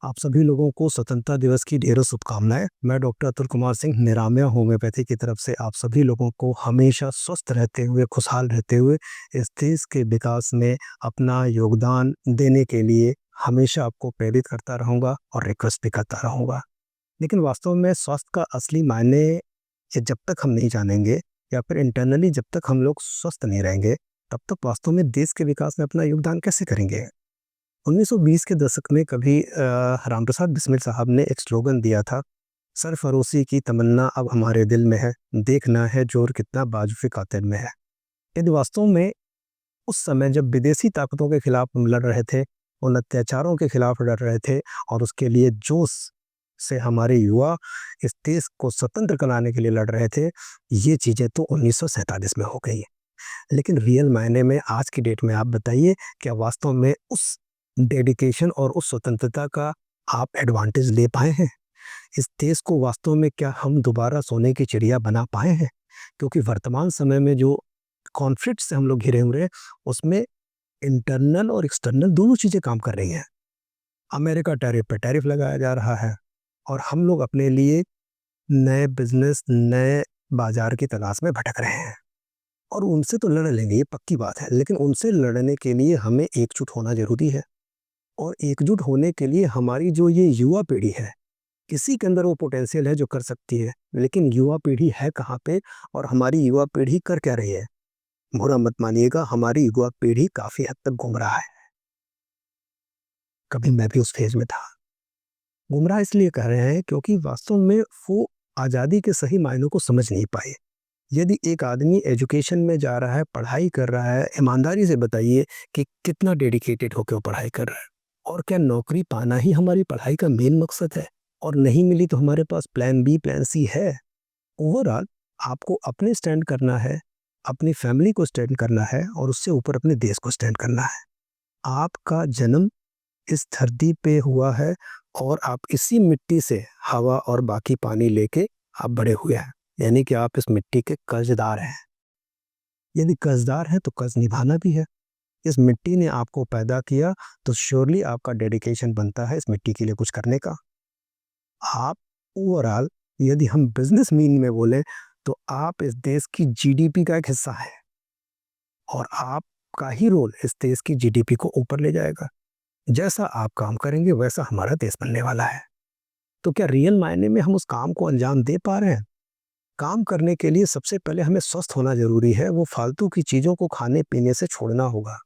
आप सभी लोगों को स्वतंत्रता दिवस की ढेरों शुभकामनाएं। मैं डॉक्टर अतुल कुमार सिंह निरामया होम्योपैथी की तरफ से आप सभी लोगों को हमेशा स्वस्थ रहते हुए, खुशहाल रहते हुए इस देश के विकास में अपना योगदान देने के लिए हमेशा आपको प्रेरित करता रहूँगा और रिक्वेस्ट भी करता रहूँगा। लेकिन वास्तव में स्वास्थ्य का असली मायने ये जब तक हम नहीं जानेंगे या फिर इंटरनली जब तक हम लोग स्वस्थ नहीं रहेंगे, तब तक वास्तव में देश के विकास में अपना योगदान कैसे करेंगे? 1920 के दशक में कभी रामप्रसाद बिस्मिल साहब ने एक स्लोगन दिया था, सरफरोशी की तमन्ना अब हमारे दिल में है, देखना है जोर कितना बाजुफ़े कातिल में है। यदि वास्तव में उस समय जब विदेशी ताकतों के खिलाफ हम लड़ रहे थे, उन अत्याचारों के खिलाफ लड़ रहे थे और उसके लिए जोश से हमारे युवा इस देश को स्वतंत्र कराने के लिए लड़ रहे थे, ये चीज़ें तो 1947 में हो गई। लेकिन रियल मायने में आज की डेट में आप बताइए, क्या वास्तव में उस डेडिकेशन और उस स्वतंत्रता का आप एडवांटेज ले पाए हैं? इस देश को वास्तव में क्या हम दोबारा सोने की चिड़िया बना पाए हैं? क्योंकि वर्तमान समय में जो कॉन्फ्लिक्ट से हम लोग घिरे हुए हैं, उसमें इंटरनल और एक्सटर्नल दोनों चीज़ें काम कर रही हैं। अमेरिका टैरिफ पे टैरिफ लगाया जा रहा है और हम लोग अपने लिए नए बिज़नेस, नए बाज़ार की तलाश में भटक रहे हैं। और उनसे तो लड़ लेंगे, ये पक्की बात है, लेकिन उनसे लड़ने के लिए हमें एकजुट होना ज़रूरी है। और एकजुट होने के लिए हमारी जो ये युवा पीढ़ी है, किसी के अंदर वो पोटेंशियल है जो कर सकती है, लेकिन युवा पीढ़ी है कहाँ पे और हमारी युवा पीढ़ी कर क्या रही है? बुरा मत मानिएगा, हमारी युवा पीढ़ी काफ़ी हद तक गुमराह है। कभी मैं भी उस फ़ेज़ में था। गुमराह इसलिए कह रहे हैं क्योंकि वास्तव में वो आज़ादी के सही मायनों को समझ नहीं पाए। यदि एक आदमी एजुकेशन में जा रहा है, पढ़ाई कर रहा है, ईमानदारी से बताइए कि कितना डेडिकेटेड होके वो पढ़ाई कर रहा है। और क्या नौकरी पाना ही हमारी पढ़ाई का मेन मकसद है? और नहीं मिली तो हमारे पास प्लान बी, प्लान सी है। ओवरऑल आपको अपने स्टैंड करना है, अपनी फैमिली को स्टैंड करना है और उससे ऊपर अपने देश को स्टैंड करना है। आपका जन्म इस धरती पे हुआ है और आप इसी मिट्टी से हवा और बाकी पानी लेके आप बड़े हुए हैं। यानी कि आप इस मिट्टी के कर्जदार हैं। यदि कर्जदार हैं तो कर्ज निभाना भी है। इस मिट्टी ने आपको पैदा किया तो श्योरली आपका डेडिकेशन बनता है इस मिट्टी के लिए कुछ करने का। आप ओवरऑल यदि हम बिज़नेस मीन में बोलें तो आप इस देश की जीडीपी का एक हिस्सा हैं और आपका ही रोल इस देश की जीडीपी को ऊपर ले जाएगा। जैसा आप काम करेंगे वैसा हमारा देश बनने वाला है। तो क्या रियल मायने में हम उस काम को अंजाम दे पा रहे हैं? काम करने के लिए सबसे पहले हमें स्वस्थ होना ज़रूरी है, वो फालतू की चीज़ों को खाने-पीने से छोड़ना होगा।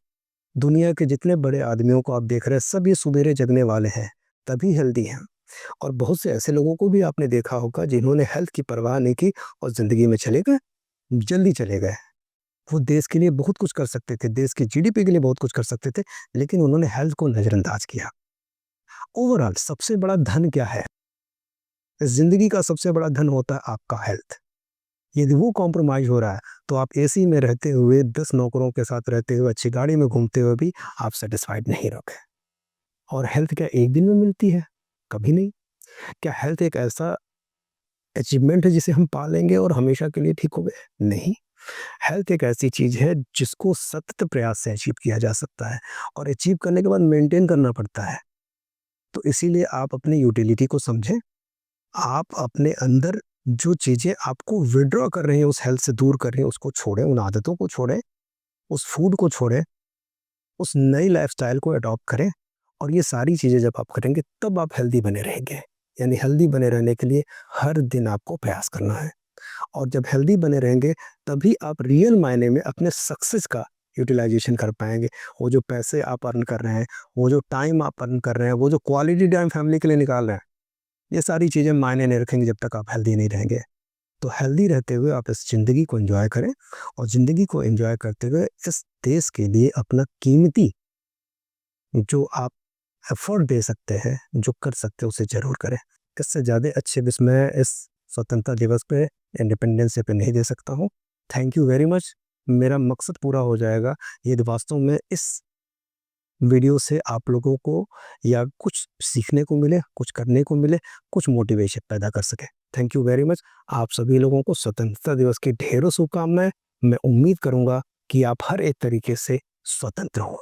दुनिया के जितने बड़े आदमियों को आप देख रहे हैं, सब ये सुबेरे जगने वाले हैं, तभी हेल्दी हैं। और बहुत से ऐसे लोगों को भी आपने देखा होगा जिन्होंने हेल्थ की परवाह नहीं की और ज़िंदगी में चले गए, जल्दी चले गए। वो देश के लिए बहुत कुछ कर सकते थे, देश की जीडीपी के लिए बहुत कुछ कर सकते थे, लेकिन उन्होंने हेल्थ को नज़रअंदाज किया। ओवरऑल सबसे बड़ा धन क्या है? ज़िंदगी का सबसे बड़ा धन होता है आपका हेल्थ। यदि वो कॉम्प्रोमाइज़ हो रहा है, तो आप एसी में रहते हुए, 10 नौकरों के साथ रहते हुए, अच्छी गाड़ी में घूमते हुए भी आप सैटिस्फाइड नहीं रहोगे। और हेल्थ क्या एक दिन में मिलती है? कभी नहीं। क्या हेल्थ एक ऐसा अचीवमेंट है जिसे हम पा लेंगे और हमेशा के लिए ठीक हो गए? नहीं। हेल्थ एक ऐसी चीज़ है जिसको सतत प्रयास से अचीव किया जा सकता है और अचीव करने के बाद मेंटेन करना पड़ता है। तो इसीलिए आप अपनी यूटिलिटी को समझें। आप अपने अंदर जो चीज़ें आपको विथड्रॉ कर रही हैं, उस हेल्थ से दूर कर रही हैं, उसको छोड़ें, उन आदतों को छोड़ें, उस फूड को छोड़ें, उस नई लाइफ़स्टाइल को अडॉप्ट करें और ये सारी चीज़ें जब आप करेंगे, तब आप हेल्दी बने रहेंगे। यानी हेल्दी बने रहने के लिए हर दिन आपको प्रयास करना है और जब हेल्दी बने रहेंगे, तभी आप रियल मायने में अपने सक्सेस का यूटिलाइज़ेशन कर पाएँगे। वो जो पैसे आप अर्न कर रहे हैं, वो जो टाइम आप अर्न कर रहे हैं, वो जो क्वालिटी टाइम फैमिली के लिए निकाल रहे हैं, ये सारी चीज़ें मायने नहीं रखेंगी जब तक आप हेल्दी नहीं रहेंगे। तो हेल्दी रहते हुए आप इस ज़िंदगी को एन्जॉय करें और ज़िंदगी को एन्जॉय करते हुए इस देश के लिए अपना कीमती जो आप एफ़र्ट दे सकते हैं, जो कर सकते हैं, उसे ज़रूर करें। इससे ज़्यादा अच्छे विश मैं इस स्वतंत्रता दिवस पे, इंडिपेंडेंस डे पे नहीं दे सकता हूँ। Thank you very much. मेरा मकसद पूरा हो जाएगा यदि वास्तव में इस वीडियो से आप लोगों को या कुछ सीखने को मिले, कुछ करने को मिले, कुछ मोटिवेशन पैदा कर सके। Thank you very much. आप सभी लोगों को स्वतंत्रता दिवस की ढेरों शुभकामनाएँ। मैं उम्मीद करूँगा कि आप हर एक तरीके से स्वतंत्र हों,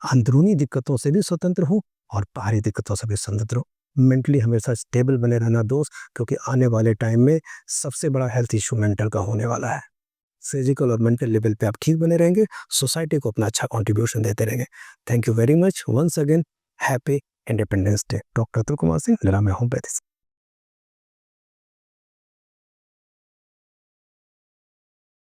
अंदरूनी दिक्कतों से भी स्वतंत्र हों और बाहरी दिक्कतों से भी संतुलित रहो। मेंटली हमेशा स्टेबल बने रहना दोस्त, क्योंकि आने वाले टाइम में सबसे बड़ा हेल्थ इश्यू मेंटल का होने वाला है। फिजिकल और मेंटल लेवल पे आप ठीक बने रहेंगे, सोसाइटी को अपना अच्छा कंट्रीब्यूशन देते रहेंगे। Thank you very much once again. Happy independence day. Doctor Atul Kumar Singh, Niramay homeopathy.